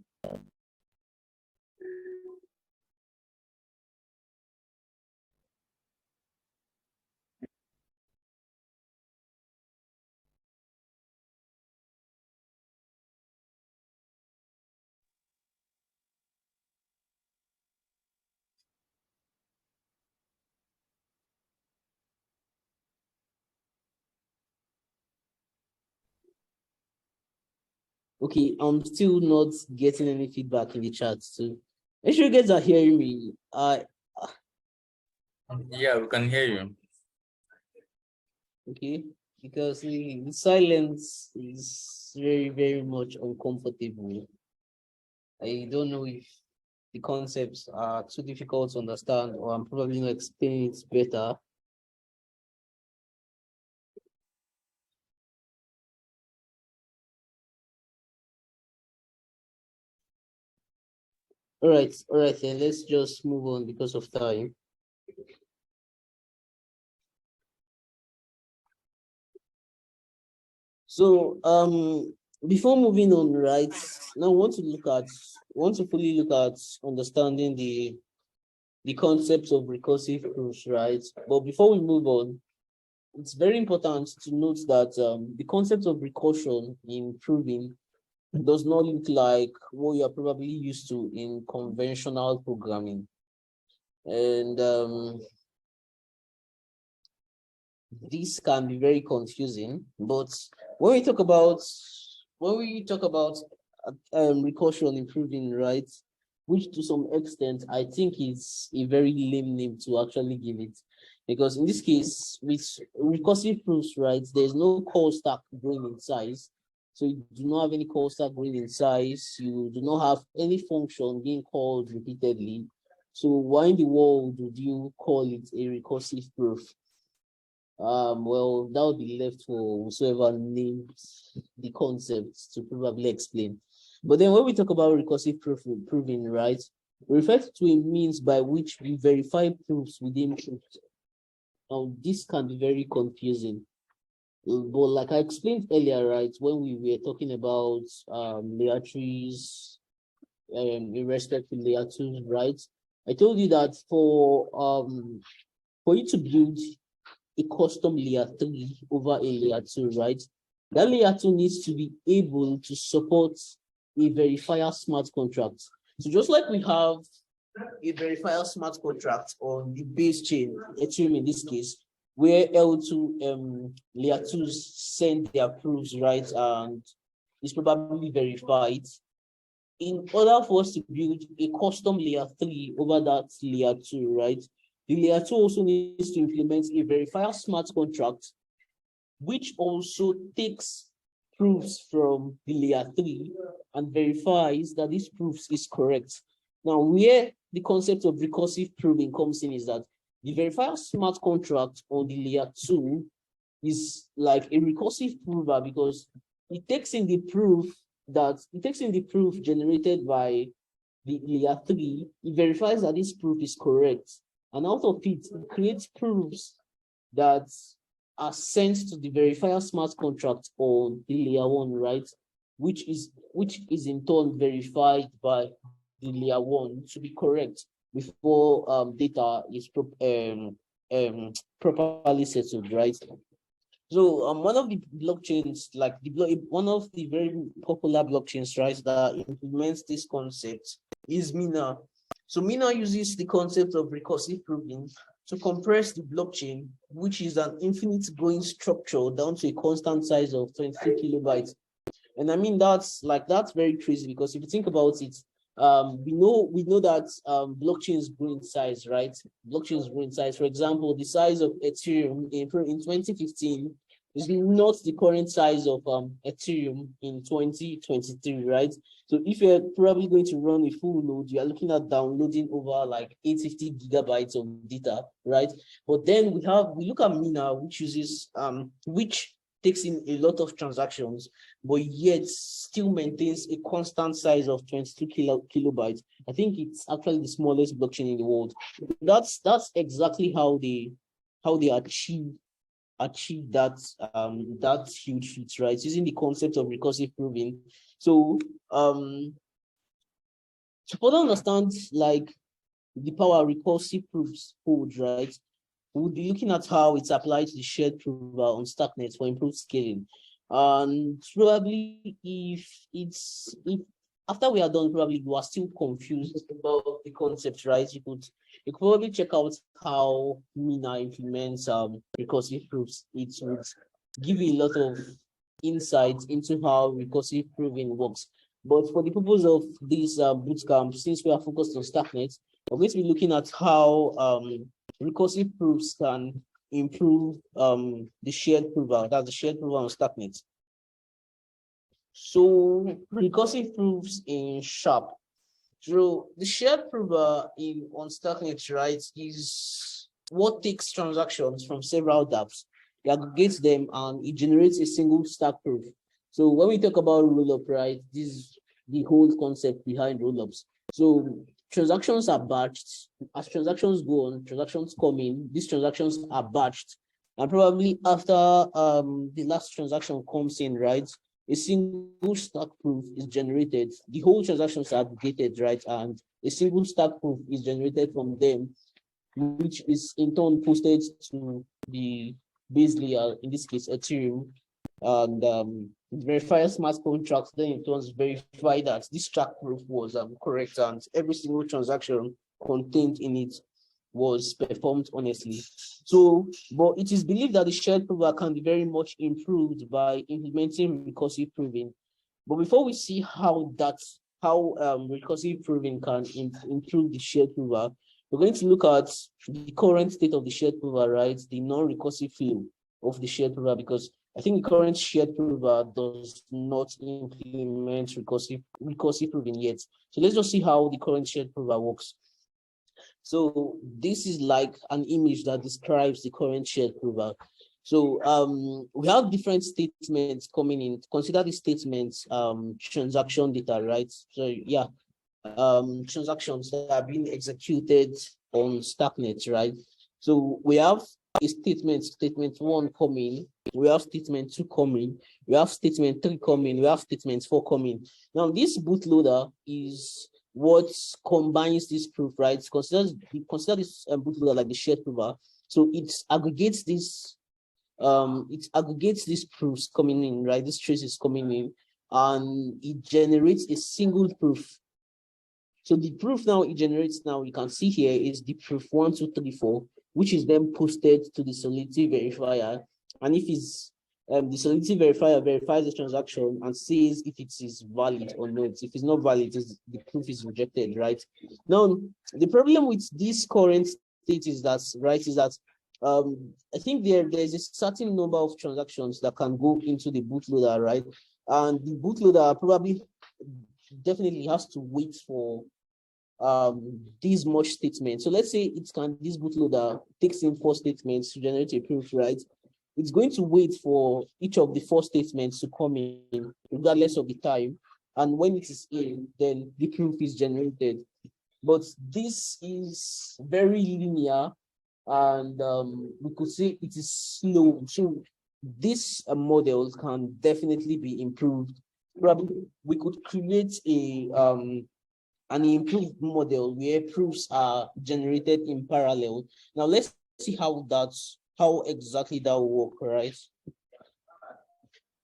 Okay, I'm still not getting any feedback in the chat too. Make sure you guys are hearing me. Yeah, we can hear you. Okay, because the silence is very, very much uncomfortable. I don't know if the concepts are too difficult to understand or I'm probably not explaining it better. All right, then let's just move on because of time. So before moving on, right, now I want to fully look at understanding the concepts of recursive proofs, right? But before we move on, it's very important to note that the concept of recursion in proving does not look like what you are probably used to in conventional programming. And this can be very confusing, but when we talk about recursion improving, right, which to some extent I think is a very lame name to actually give it, because in this case with recursive proofs, right, there's no call stack growing in size. So you do not have any call stack growing in size, you do not have any function being called repeatedly. So why in the world would you call it a recursive proof? Well, that would be left for whoever names the concepts to probably explain. But then when we talk about recursive proving, right, we refer to a means by which we verify proofs within proofs. Now, this can be very confusing. But like I explained earlier, right, when we were talking about layer trees, in respect to layer 2, right, I told you that for you to build a custom layer 3 over a layer 2, right? That layer 2 needs to be able to support a verifier smart contract. So just like we have a verifier smart contract on the base chain, Ethereum in this case, where L2 layer 2s send their proofs, right? And it's probably verified. In order for us to build a custom layer 3 over that layer 2, right? The layer 2 also needs to implement a verifier smart contract, which also takes proofs from the layer 3 and verifies that this proofs is correct. Now, where the concept of recursive proving comes in is that the verifier smart contract on the layer 2 is like a recursive prover, because it takes in the proof generated by the layer 3, it verifies that this proof is correct. And out of it, it creates proofs that are sent to the verifier smart contract on the layer 1, right? Which is in turn verified by the layer 1 to be correct before data is properly settled, right? So one of the blockchains, like one of the very popular blockchains, right, that implements this concept is Mina. So Mina uses the concept of recursive proving to compress the blockchain, which is an infinite growing structure, down to a constant size of 22 kilobytes. And I mean, that's very crazy, because if you think about it, we know that blockchains grow in size, right? Blockchains grow in size. For example, the size of Ethereum in 2015 is not the current size of Ethereum in 2023, right? So if you're probably going to run a full node, you're looking at downloading over like 850 gigabytes of data, right? But then we look at Mina, which uses which takes in a lot of transactions, but yet still maintains a constant size of 22 kilobytes. I think it's actually the smallest blockchain in the world. That's exactly how they achieve that that huge feat, right? Using the concept of recursive proving. So to further understand like the power recursive proofs hold, right, we'll be looking at how it's applied to the shared prover on Starknet for improved scaling. And probably if after we are done, probably you are still confused about the concept, right? You could probably check out how Mina implements recursive proofs. It would give you a lot of insight into how recursive proving works. But for the purpose of this bootcamp, since we are focused on Starknet, we're going to be looking at how recursive proofs can improve the shared prover, that's the shared prover on Starknet. So recursive proofs in Sharp. So the shared prover on Starknet, right, is what takes transactions from several dApps, it aggregates them, and it generates a single stack proof. So when we talk about rollup, right, this is the whole concept behind rollups. So transactions are batched. As transactions go on, transactions come in, these transactions are batched. And probably after the last transaction comes in, right, a single stack proof is generated. The whole transactions are aggregated, right? And a single stack proof is generated from them, which is in turn posted to the base layer, in this case, Ethereum. And it verifies smart contracts, then it turns verify that this stack proof was correct, and every single transaction contained in it was performed honestly. So, but it is believed that the shared prover can be very much improved by implementing recursive proving. But before we see how recursive proving can improve the shared prover, we're going to look at the current state of the shared prover, right? The non-recursive flow of the shared prover, because I think the current shared prover does not implement recursive proving yet. So let's just see how the current shared prover works. So this is like an image that describes the current shared prover. So we have different statements coming in. Consider the statements transaction data, right? So yeah, transactions that are being executed on Starknet, right? So we have a statement 1 coming, we have statement 2 coming, we have statement 3 coming, we have statement 4 coming. Now this bootloader is what combines this proof, right? Consider this bootloader like the shared prover. So it aggregates this proofs coming in, right? This trace is coming in, and it generates a single proof. So the proof now it generates now, you can see here, is the proof 1, 2, 3, 4, which is then posted to the solidity verifier. And if it's the solidity verifier verifies the transaction and says if it is valid or not. If it's not valid, the proof is rejected, right? Now, the problem with this current state is that, I think there's a certain number of transactions that can go into the bootloader, right? And the bootloader probably definitely has to wait for these much statements. So let's say this bootloader takes in 4 statements to generate a proof, right? It's going to wait for each of the 4 statements to come in, regardless of the time. And when it is in, then the proof is generated. But this is very linear, and we could say it is slow. So this model can definitely be improved. Probably we could create an improved model where proofs are generated in parallel. Now let's see how exactly that will work, right?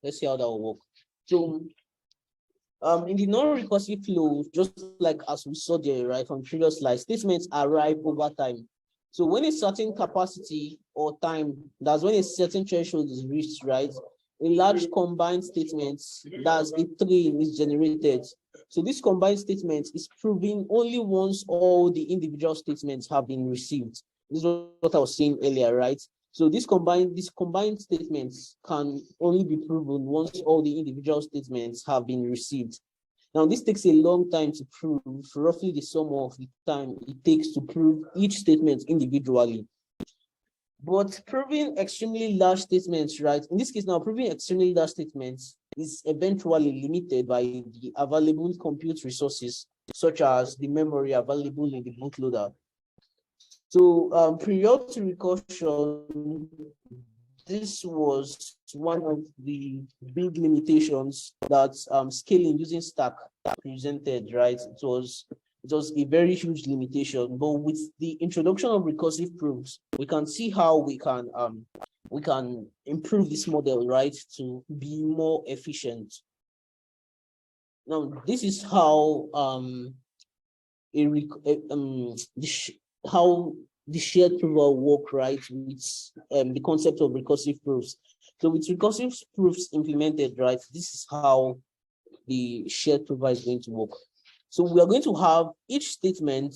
Let's see how that will work. So in the non-recursive flow, just like as we saw there, right, from previous slides, statements arrive over time. So when a certain capacity or time, that's when a certain threshold is reached, right, a large combined statement, that's a tree, is generated. So this combined statement is proven only once all the individual statements have been received. This is what I was saying earlier, right? So these combined statements can only be proven once all the individual statements have been received. Now, this takes a long time to prove, roughly the sum of the time it takes to prove each statement individually. But proving extremely large statements, right? In this case now, proving extremely large statements is eventually limited by the available compute resources, such as the memory available in the bootloader. So prior to recursion, this was one of the big limitations that scaling using stack presented, right? It was a very huge limitation. But with the introduction of recursive proofs, we can see how we can improve this model, right, to be more efficient. Now, this is how how the shared proof will work, right, with the concept of recursive proofs. So with recursive proofs implemented, right, this is how the shared proof is going to work. So we are going to have each statement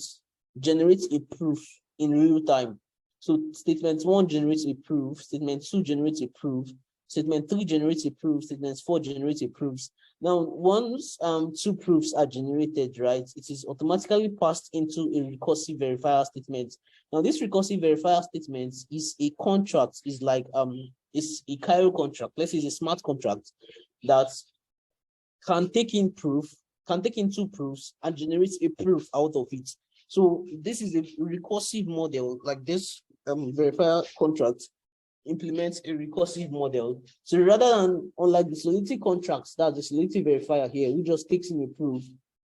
generates a proof in real time. So statement 1 generates a proof, statement 2 generates a proof, statement 3 generates a proof, statement 4 generates a proof. Now, once 2 proofs are generated, right, it is automatically passed into a recursive verifier statement. Now, this recursive verifier statement is a contract, is like it's a Cairo contract. Let's say it's a smart contract that can take in 2 proofs and generates a proof out of it. So this is a recursive model, like this verifier contract implements a recursive model. So rather than, unlike the solidity contracts, that's the solidity verifier here, we just takes in a proof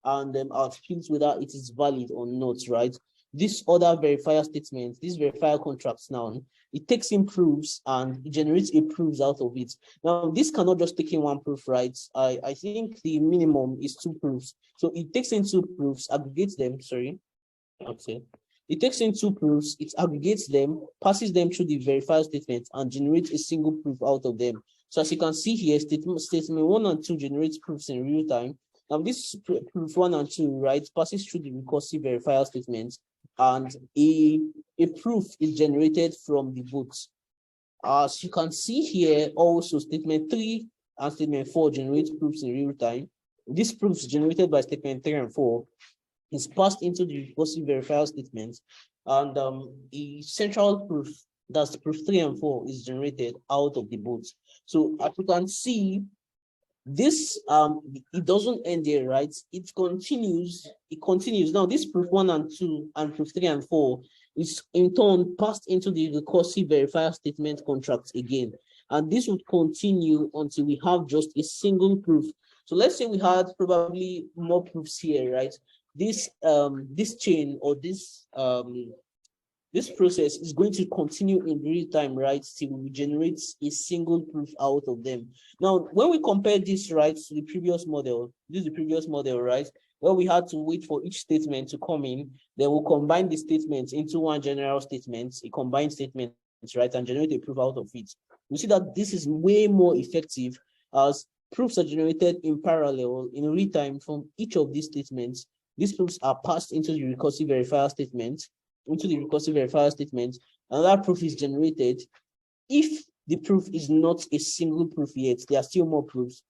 and outputs whether it is valid or not, right? This other verifier statement, this verifier contracts now, it takes in proofs and it generates a proofs out of it. Now, this cannot just take in 1 proof, right? I think the minimum is 2 proofs. So it takes in 2 proofs, aggregates them, okay. It takes in 2 proofs, it aggregates them, passes them through the verifier statement, and generates a single proof out of them. So as you can see here, statement 1 and 2 generates proofs in real time. Now this proof 1 and 2, right, passes through the recursive verifier statement, and a proof is generated from the boot. As you can see here, also statement 3 and statement 4 generate proofs in real time. These proofs generated by statement 3 and 4 is passed into the recursive verifier statement, and a central proof, that's proof 3 and 4, is generated out of the boot. So as you can see, this it doesn't end there, right? It continues. Now this proof 1 and 2 and proof 3 and 4 is in turn passed into the recursive verifier statement contract again, and this would continue until we have just a single proof. So let's say we had probably more proofs here, right? This chain, or this process is going to continue in real time, right, till we generate a single proof out of them. Now, when we compare this, right, to the previous model, this is the previous model, right, where we had to wait for each statement to come in, then we'll combine the statements into one general statement, a combined statement, right, and generate a proof out of it. We see that this is way more effective, as proofs are generated in parallel in real time from each of these statements. These proofs are passed into the recursive verifier statement, another proof is generated. If the proof is not a single proof yet, there are still more proofs.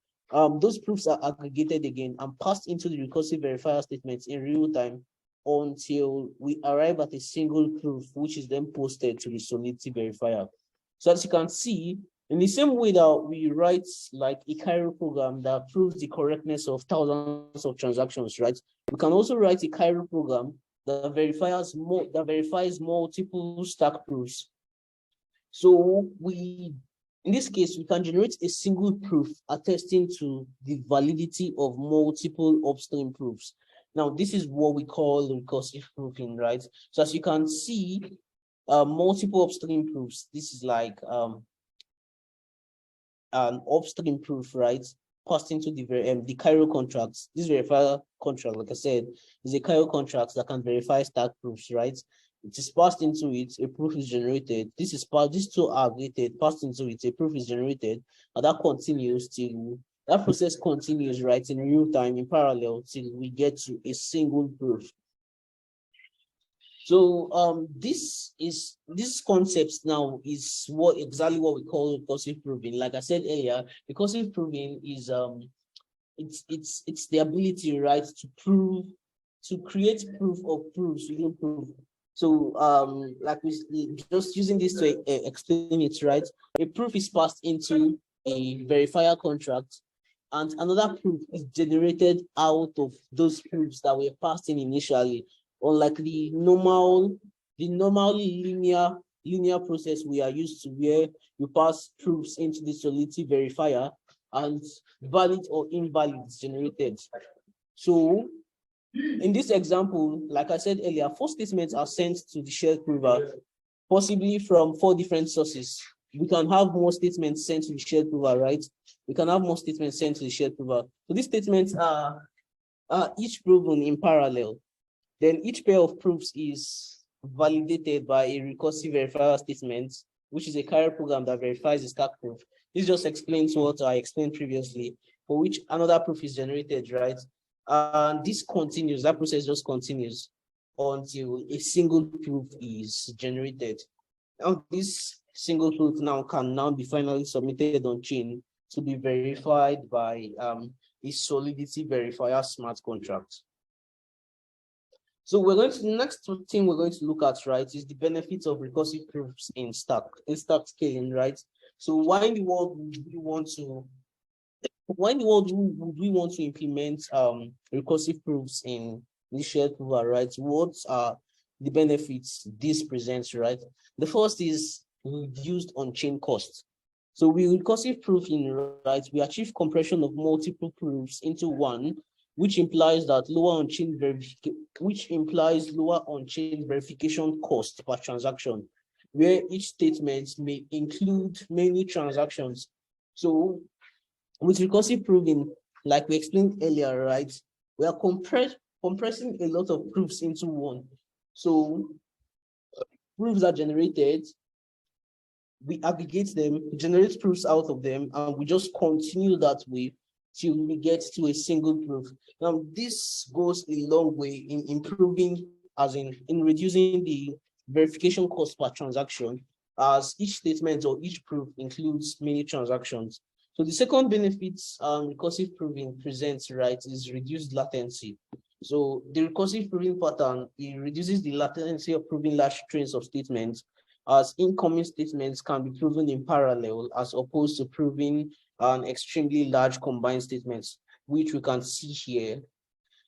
Those proofs are aggregated again and passed into the recursive verifier statements in real time until we arrive at a single proof, which is then posted to the solidity verifier. So as you can see, in the same way that we write like a Cairo program that proves the correctness of thousands of transactions, right? We can also write a Cairo program that verifies multiple stack proofs. So in this case, we can generate a single proof attesting to the validity of multiple upstream proofs. Now, this is what we call recursive proofing, right? So as you can see, multiple upstream proofs. This is like an upstream proof, right, passed into the Cairo contracts. This verifier contract, like I said, is a Cairo contract that can verify stack proofs, right? It is passed into it, a proof is generated. These two are aggregated, passed into it, a proof is generated, and that continues till that process continues, right, in real time, in parallel, till we get to a single proof. So this concept now is exactly what we call recursive proving. Like I said earlier, recursive proving is it's the ability, right, to create proof of proofs within proof. So like we just using this to explain it, right? A proof is passed into a verifier contract, and another proof is generated out of those proofs that were passed in initially, unlike the normal linear process we are used to, where you pass proofs into the solidity verifier and valid or invalid is generated. So in this example, like I said earlier, 4 statements are sent to the shared prover, possibly from 4 different sources. We can have more statements sent to the shared prover, right? We can have more statements sent to the shared prover. So these statements are each proven in parallel. Then each pair of proofs is validated by a recursive verifier statement, which is a carrier program that verifies the stack proof. This just explains what I explained previously, for which another proof is generated, right? And this continues, that process just continues until a single proof is generated. Now, this single proof now can now be finally submitted on chain to be verified by a solidity verifier smart contract. So we're going to, the next thing we're going to look at, right, is the benefits of recursive proofs in stack scaling, right? So why in the world would we want to implement recursive proofs in the shared prover, right? What are the benefits this presents, right? The first is reduced on-chain costs. So with recursive proofing, right, we achieve compression of multiple proofs into one, which implies lower on-chain verification cost per transaction, where each statement may include many transactions. So with recursive proving, like we explained earlier, right, we are compressing a lot of proofs into one. So proofs are generated, we aggregate them, generate proofs out of them, and we just continue that way till we get to a single proof. Now, this goes a long way in improving, as in reducing the verification cost per transaction, as each statement or each proof includes many transactions. So the second benefits recursive proving presents, right, is reduced latency. So the recursive proving pattern, it reduces the latency of proving large strings of statements, as incoming statements can be proven in parallel as opposed to proving an extremely large combined statements, which we can see here.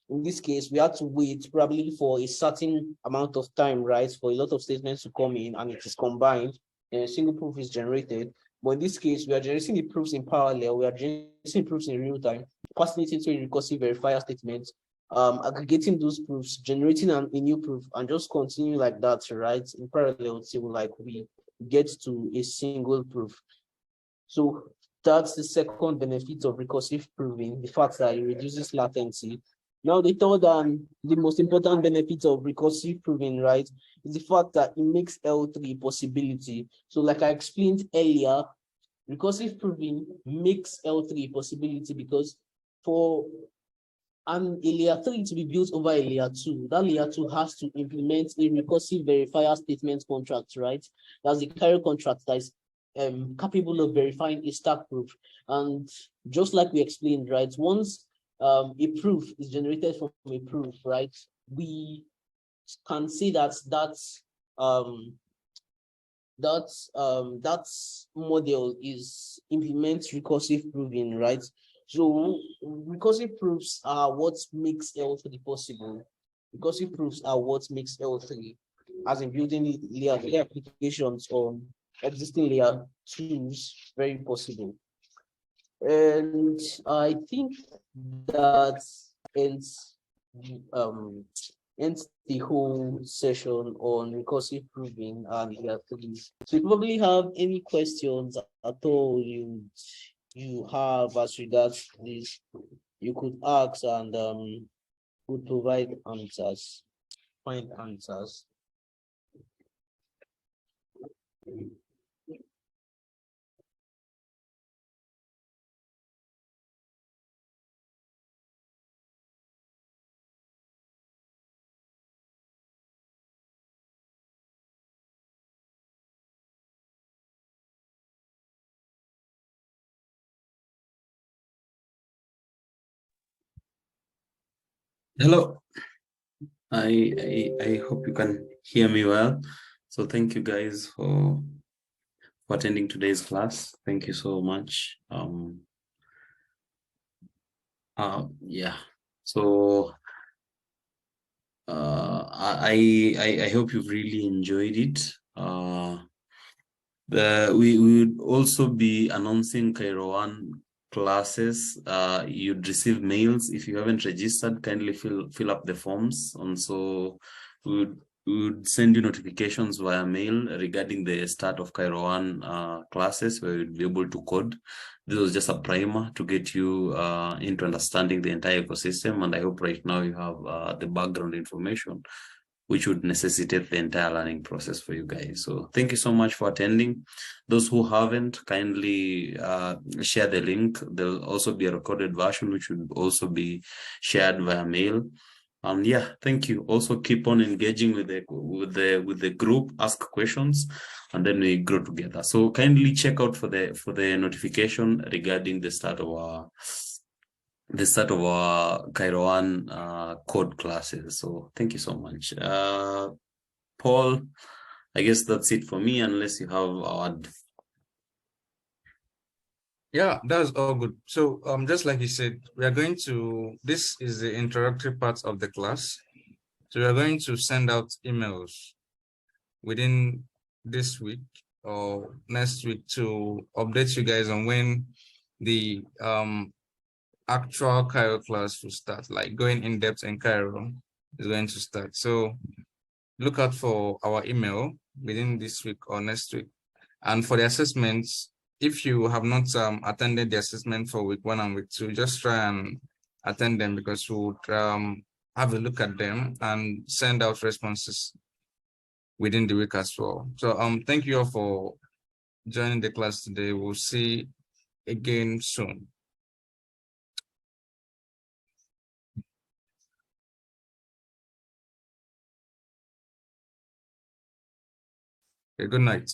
In this case, we had to wait probably for a certain amount of time, right, for a lot of statements to come in, and it is combined and a single proof is generated. But in this case, we are generating the proofs in parallel, we are generating proofs in real time, passing it into a recursive verifier statement, aggregating those proofs, generating a new proof, and just continue like that, right, in parallel till like we get to a single proof. So that's the second benefit of recursive proving, the fact that it reduces latency. Now, the third and the most important benefit of recursive proving, right, is the fact that it makes L3 a possibility. So like I explained earlier, recursive proving makes L3 a possibility because for a layer 3 to be built over a layer 2, that layer 2 has to implement a recursive verifier statement contract, right? That's the carrier contract that is capable of verifying a stack proof. And just like we explained, right, once a proof is generated from a proof, right, we can say that that model is implements recursive proving, right? So recursive proofs are what makes L3 possible. Recursive proofs are what makes L3, as in building layer 3 applications on existing layer 2s, very possible. And I think that ends the whole session on recursive proving and layer 3. So you probably have any questions at all you have as regards this, you could ask, and would provide answers, find answers. Hello. I hope you can hear me well. So thank you guys for attending today's class. Thank you so much. Yeah. So I hope you've really enjoyed it. We would also be announcing Cairo 1 classes. You'd receive mails. If you haven't registered, kindly fill up the forms. And so we would send you notifications via mail regarding the start of Cairo 1 classes, where you'd be able to code. This was just a primer to get you into understanding the entire ecosystem. And I hope right now you have the background information which would necessitate the entire learning process for you guys. So thank you so much for attending. Those who haven't, kindly share the link. There'll also be a recorded version, which would also be shared via mail. Yeah, thank you. Also keep on engaging with the group, ask questions, and then we grow together. So kindly check out for the notification regarding the start of our Cairo 1 code classes. So thank you so much. Paul, I guess that's it for me, unless you have our... Yeah, that's all good. So just like you said, we are going to, this is the introductory part of the class. So we are going to send out emails within this week or next week to update you guys on when the actual Cairo class will start, like going in depth in Cairo is going to start. So look out for our email within this week or next week. And for the assessments, if you have not attended the assessment for week 1 and week 2, just try and attend them, because we'll have a look at them and send out responses within the week as well. So thank you all for joining the class today. We'll see again soon. Okay, good night.